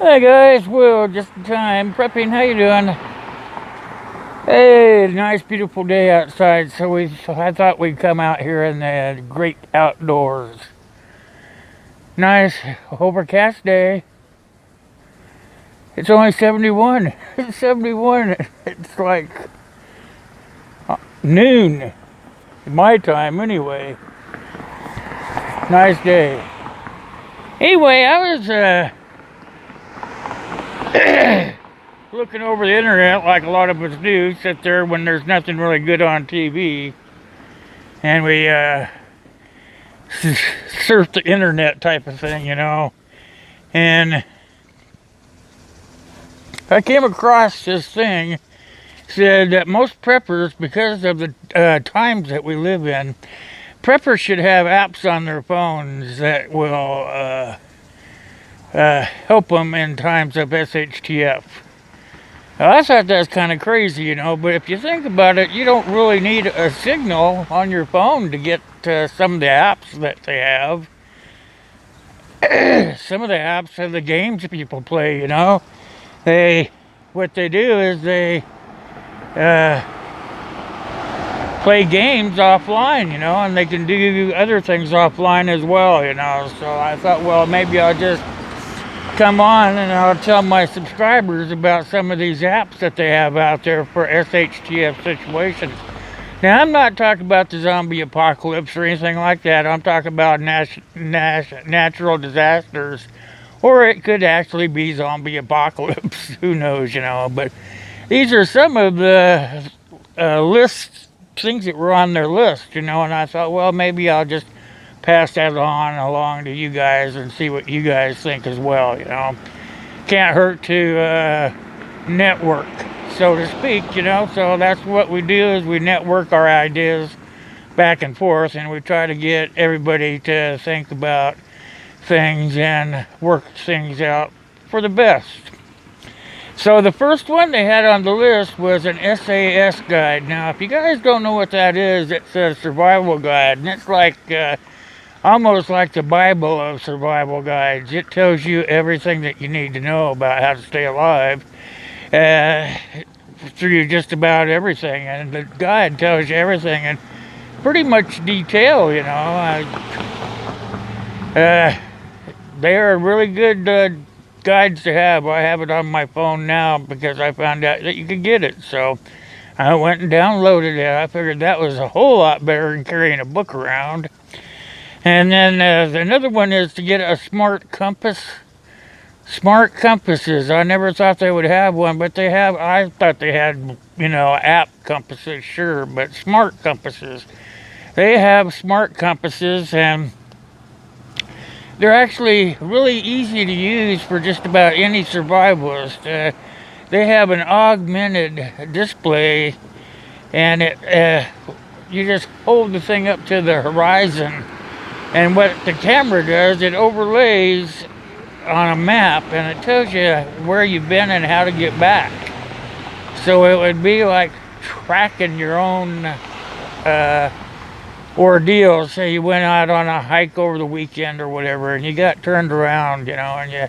Hey guys, Will, just in time, prepping, how you doing? Hey, nice beautiful day outside, so I thought we'd come out here in the great outdoors. Nice overcast day. It's only 71. It's 71. It's like noon, my time anyway. Nice day. Anyway, I was looking over the internet like a lot of us do, sit there when there's nothing really good on TV, and we surf the internet type of thing, and I came across this thing, said that most preppers, because of the times that we live in, preppers should have apps on their phones that will help them in times of shtf. Now, I thought that's kind of crazy, but if you think about it, you don't really need a signal on your phone to get some of the apps that they have. Some of the apps are the games people play, what they do is they play games offline, and they can do other things offline as well, So I thought, well, maybe I'll just come on and I'll tell my subscribers about some of these apps that they have out there for SHTF situations. Now, I'm not talking about the zombie apocalypse or anything like that. I'm talking about natural disasters, or it could actually be zombie apocalypse. Who knows, But these are some of the things that were on their list, and I thought, well, maybe I'll just pass that on along to you guys and see what you guys think as well. Can't hurt to network, so to speak. So that's what we do, is we network our ideas back and forth, and we try to get everybody to think about things and work things out for the best. So the first one they had on the list was an SAS guide. Now, if you guys don't know what that is, it's a survival guide, and it's like almost like the Bible of survival guides. It tells you everything that you need to know about how to stay alive through just about everything. And the guide tells you everything in pretty much detail, They are really good guides to have. I have it on my phone now because I found out that you could get it. So I went and downloaded it. I figured that was a whole lot better than carrying a book around. And then another one is to get a smart compass. Smart compasses. I never thought they would have one, but they have. I thought they had, app compasses, sure, but smart compasses. They have smart compasses, and they're actually really easy to use for just about any survivalist. They have an augmented display, and you just hold the thing up to the horizon. And what the camera does, it overlays on a map, and it tells you where you've been and how to get back. So it would be like tracking your own ordeal. Say you went out on a hike over the weekend or whatever, and you got turned around, and you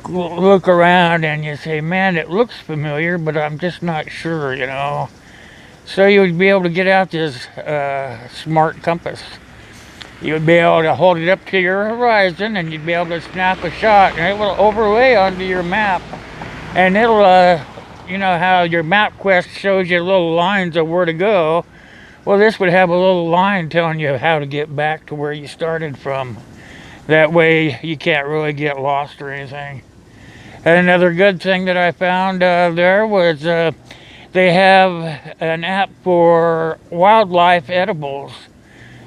look around and you say, man, it looks familiar, but I'm just not sure, So you would be able to get out this smart compass. You would be able to hold it up to your horizon, and you'd be able to snap a shot, and it will overlay onto your map. And it'll, how your MapQuest shows you little lines of where to go. Well, this would have a little line telling you how to get back to where you started from. That way you can't really get lost or anything. And another good thing that I found there was they have an app for wildlife edibles.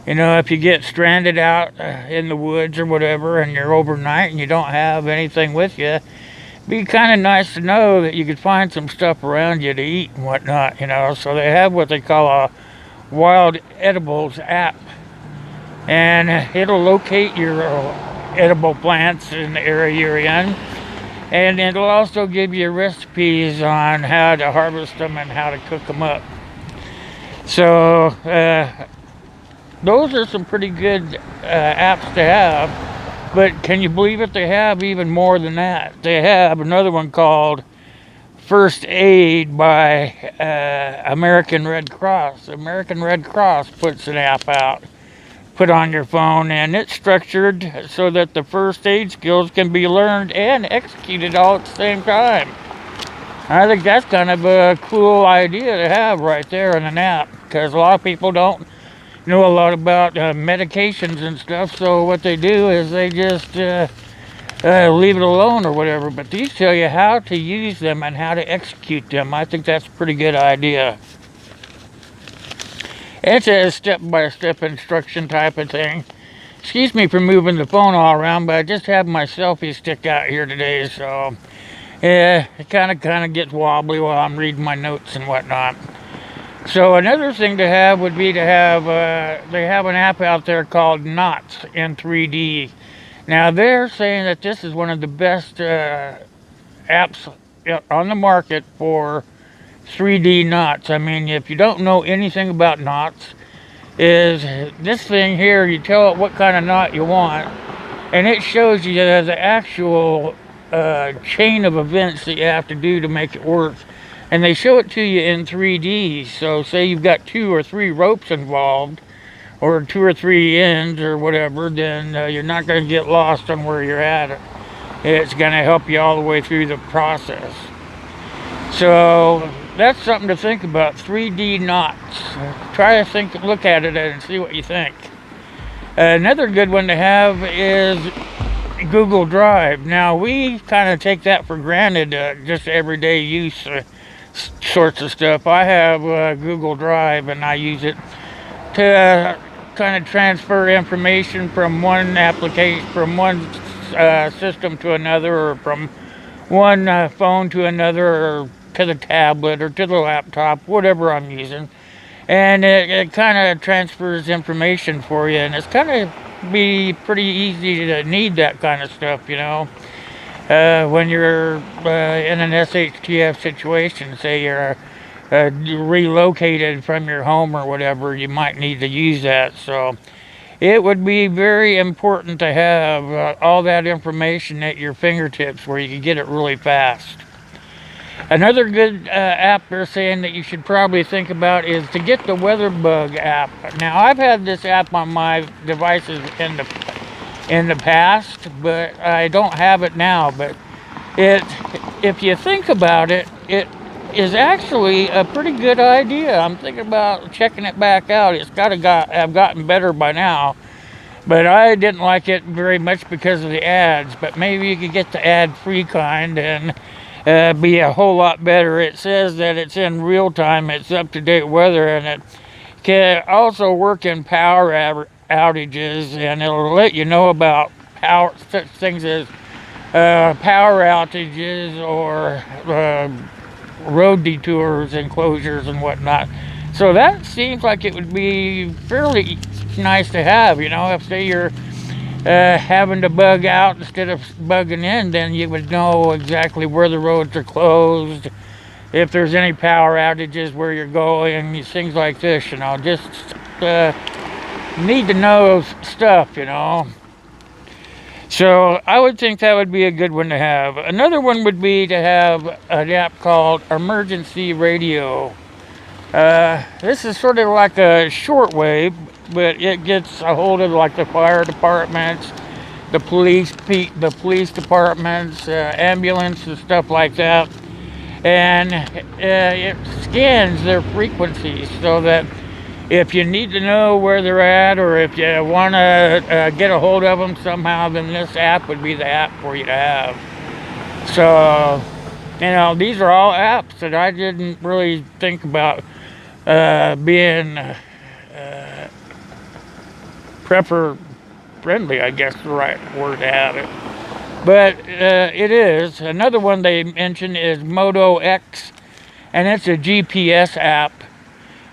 If you get stranded out in the woods or whatever, and you're overnight and you don't have anything with you, it'd be kind of nice to know that you could find some stuff around you to eat and whatnot, So they have what they call a wild edibles app, and it'll locate your edible plants in the area you're in, and it'll also give you recipes on how to harvest them and how to cook them up. So those are some pretty good apps to have. But can you believe it? They have even more than that. They have another one called First Aid by American Red Cross. American Red Cross puts an app out, put on your phone, and it's structured so that the first aid skills can be learned and executed all at the same time. I think that's kind of a cool idea to have right there in an app, because a lot of people don't know a lot about medications and stuff, so what they do is they just leave it alone or whatever, but these tell you how to use them and how to execute them. I think that's a pretty good idea. It's a step-by-step instruction type of thing. Excuse me for moving the phone all around, but I just have my selfie stick out here today, so yeah, it kind of gets wobbly while I'm reading my notes and whatnot. So another thing to have would be to have, they have an app out there called Knots in 3D. Now they're saying that this is one of the best apps on the market for 3D knots. I mean, if you don't know anything about knots, is this thing here, you tell it what kind of knot you want, and it shows you the actual chain of events that you have to do to make it work. And they show it to you in 3D. So say you've got 2 or 3 ropes involved, or 2 or 3 ends or whatever, then you're not going to get lost on where you're at. It's going to help you all the way through the process. So that's something to think about, 3D knots. Try to look at it and see what you think. Another good one to have is Google Drive. Now we kind of take that for granted, just everyday use sorts of stuff. I have Google Drive, and I use it to kind of transfer information from one application, from one system to another, or from one phone to another, or to the tablet, or to the laptop, whatever I'm using. And it kind of transfers information for you, and it's kind of be pretty easy to need that kind of stuff, you know. When you're in an shtf situation, say you're relocated from your home or whatever, you might need to use that. So it would be very important to have all that information at your fingertips where you can get it really fast. Another good app they're saying that you should probably think about is to get the WeatherBug app. Now I've had this app on my devices in the past, but I don't have it now. But if you think about it, it is actually a pretty good idea. I'm thinking about checking it back out. It's have gotten better by now, but I didn't like it very much because of the ads. But maybe you could get the ad-free kind and be a whole lot better. It says that it's in real time, it's up-to-date weather, and it can also work in power outages, and it'll let you know about such things as power outages or road detours and closures and whatnot. So that seems like it would be fairly nice to have, you know. If say you're having to bug out instead of bugging in, then you would know exactly where the roads are closed, if there's any power outages where you're going, things like this, you know. Just need to know stuff, you know. So I would think that would be a good one to have. Another one would be to have an app called Emergency Radio. This is sort of like a shortwave, but it gets a hold of like the fire departments, the police departments, ambulance and stuff like that, and it scans their frequencies so that if you need to know where they're at, or if you want to get a hold of them somehow, then this app would be the app for you to have. So, you know, these are all apps that I didn't really think about being prepper friendly, I guess the right word to have it. But it is. Another one they mentioned is Moto X, and it's a GPS app.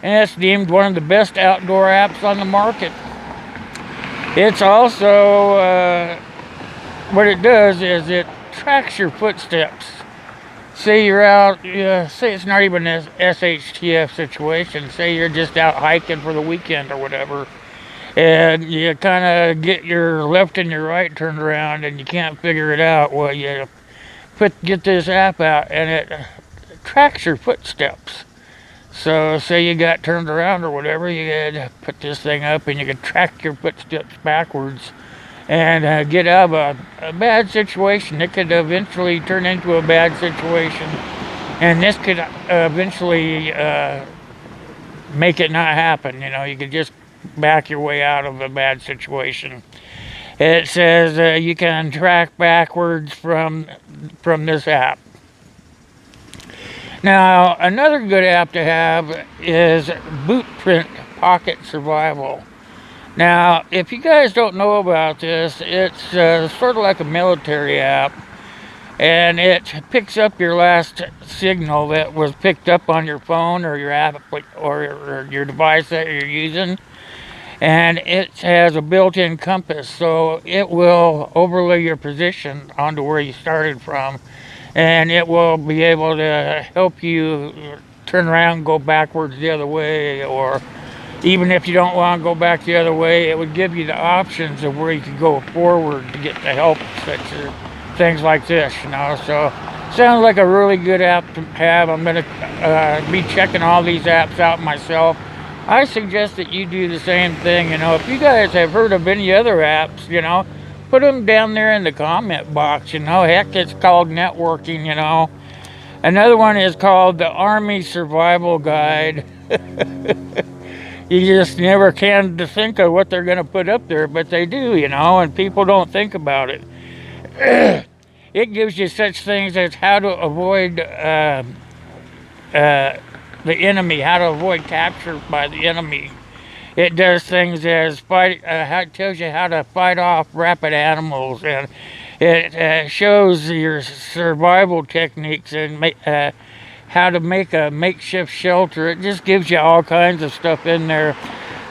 And it's deemed one of the best outdoor apps on the market. It's also, what it does is it tracks your footsteps. Say you're out, say it's not even an SHTF situation, say you're just out hiking for the weekend or whatever, and you kind of get your left and your right turned around and you can't figure it out. Well, you get this app out and it tracks your footsteps. So say you got turned around or whatever, you gotta put this thing up and you can track your footsteps backwards and get out of a bad situation. It could eventually turn into a bad situation, and this could eventually make it not happen. You know, you could just back your way out of a bad situation. It says you can track backwards from this app. Now, another good app to have is Bootprint Pocket Survival. Now, if you guys don't know about this, it's sort of like a military app, and it picks up your last signal that was picked up on your phone or your app or your device that you're using, and it has a built-in compass, so it will overlay your position onto where you started from, and it will be able to help you turn around and go backwards the other way, or even if you don't want to go back the other way, it would give you the options of where you could go forward to get the help, such as things like this, you know. So sounds like a really good app to have. I'm going to be checking all these apps out myself. I suggest that you do the same thing. You know, if you guys have heard of any other apps, you know, put them down there in the comment box. You know, heck, it's called networking. You know, another one is called the Army Survival Guide. You just never can to think of what they're going to put up there, but they do, you know, and people don't think about it. It gives you such things as how to avoid the enemy, how to avoid capture by the enemy. It does things as it tells you how to fight off rapid animals, and it shows your survival techniques and how to make a makeshift shelter. It just gives you all kinds of stuff in there.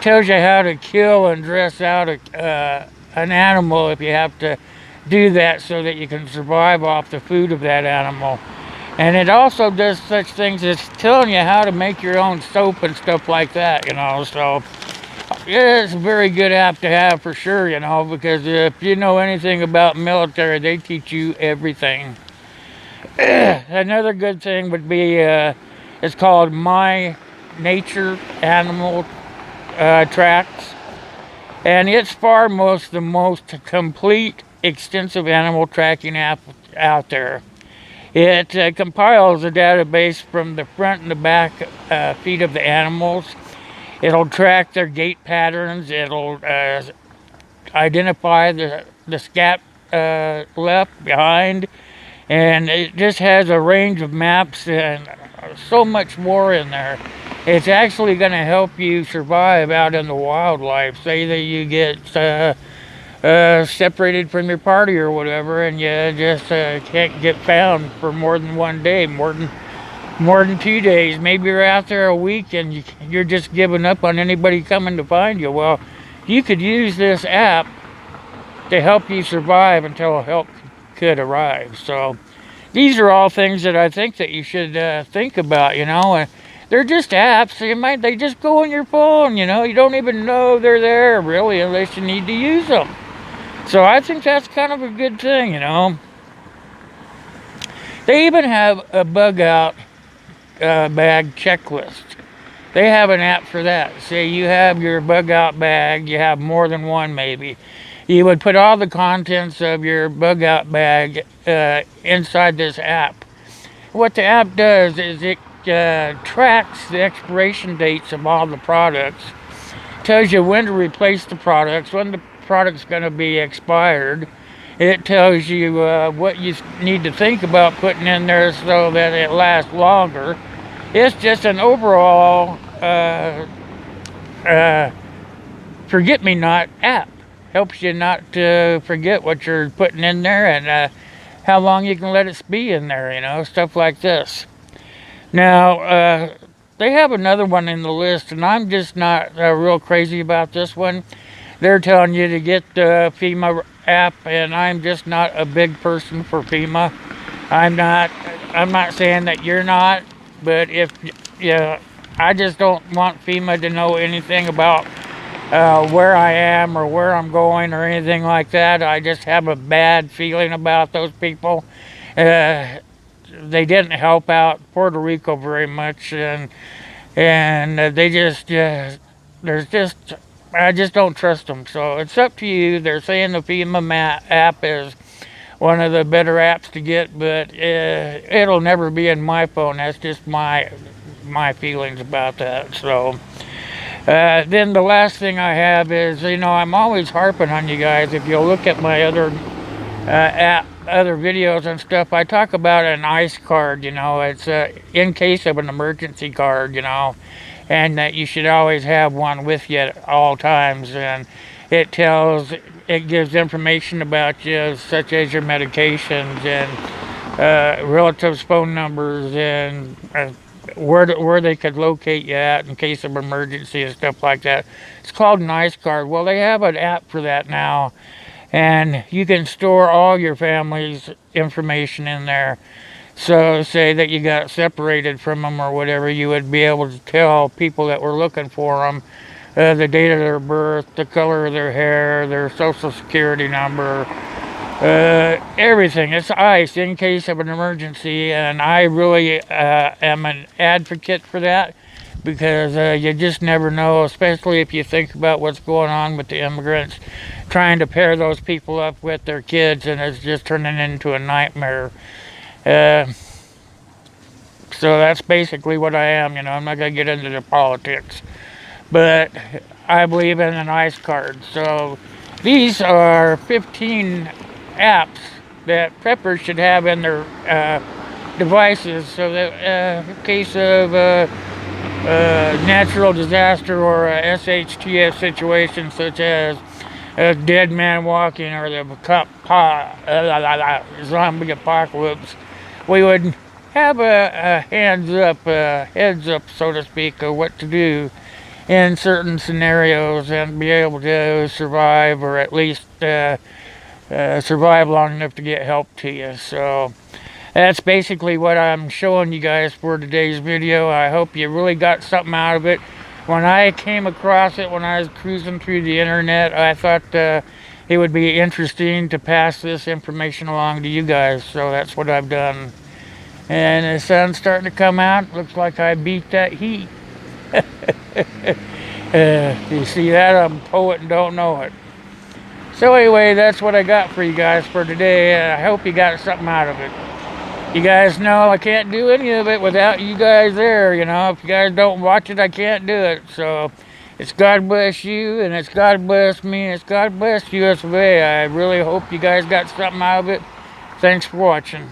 Tells you how to kill and dress out an animal if you have to do that, so that you can survive off the food of that animal. And it also does such things as telling you how to make your own soap and stuff like that, you know. So yeah, it's a very good app to have for sure, you know, because if you know anything about military, they teach you everything. Another good thing would be it's called My Nature Animal Tracks, and it's the most complete extensive animal tracking app out there. It compiles a database from the front and the back feet of the animals. It'll track their gait patterns. It'll identify the scat left, behind, and it just has a range of maps and so much more in there. It's actually going to help you survive out in the wildlife. Say that you get separated from your party or whatever, and you just can't get found for more than one day, more than 2 days. Maybe you're out there a week and you're just giving up on anybody coming to find you. Well, you could use this app to help you survive until help could arrive. So these are all things that I think that you should think about, you know. They're just apps. They just go on your phone, you know. You don't even know they're there really unless you need to use them. So I think that's kind of a good thing, you know. They even have a bug out bag checklist. They have an app for that. Say you have your bug out bag, you have more than one maybe. You would put all the contents of your bug out bag inside this app. What the app does is it tracks the expiration dates of all the products, tells you when to replace the products, when the product's going to be expired. It tells you what you need to think about putting in there so that it lasts longer. It's just an overall forget-me-not app. Helps you not to forget what you're putting in there and how long you can let it be in there, you know, stuff like this. Now, they have another one in the list, and I'm just not real crazy about this one. They're telling you to get the FEMA app, and I'm just not a big person for FEMA. I'm not saying that you're not, but if I just don't want FEMA to know anything about where I am or where I'm going or anything like that. I just have a bad feeling about those people. They didn't help out Puerto Rico very much, and they just there's just I just don't trust them. So it's up to you. They're saying the FEMA app is one of the better apps to get, but it'll never be in my phone. That's just my feelings about that. So then the last thing I have is, I'm always harping on you guys. If you'll look at my other other videos and stuff, I talk about an ICE card. It's in case of an emergency card. And that you should always have one with you at all times. And it gives information about you, such as your medications and relatives' phone numbers and where they could locate you at in case of emergency and stuff like that. It's called an ICE card. Well, they have an app for that now, and you can store all your family's information in there. So say that you got separated from them or whatever, you would be able to tell people that were looking for them the date of their birth, the color of their hair, their social security number, everything. It's ICE, in case of an emergency, and I really am an advocate for that, because you just never know, especially if you think about what's going on with the immigrants, trying to pair those people up with their kids, and it's just turning into a nightmare. So that's basically what I am. I'm not going to get into the politics, but I believe in an ICE card. So these are 15 apps that preppers should have in their devices, so that in case of natural disaster or a shtf situation, such as a dead man walking or the zombie apocalypse, we would have a heads up, so to speak, of what to do in certain scenarios and be able to survive, or at least survive long enough to get help to you. So that's basically what I'm showing you guys for today's video. I hope you really got something out of it. When I came across it, when I was cruising through the internet, I thought it would be interesting to pass this information along to you guys. So that's what I've done. And the sun's starting to come out. Looks like I beat that heat. You see that? I'm a poet and don't know it. So anyway, that's what I got for you guys for today. I hope you got something out of it. You guys know I can't do any of it without you guys there. If you guys don't watch it, I can't do it. So it's God bless you, and it's God bless me, and it's God bless US of A. I really hope you guys got something out of it. Thanks for watching.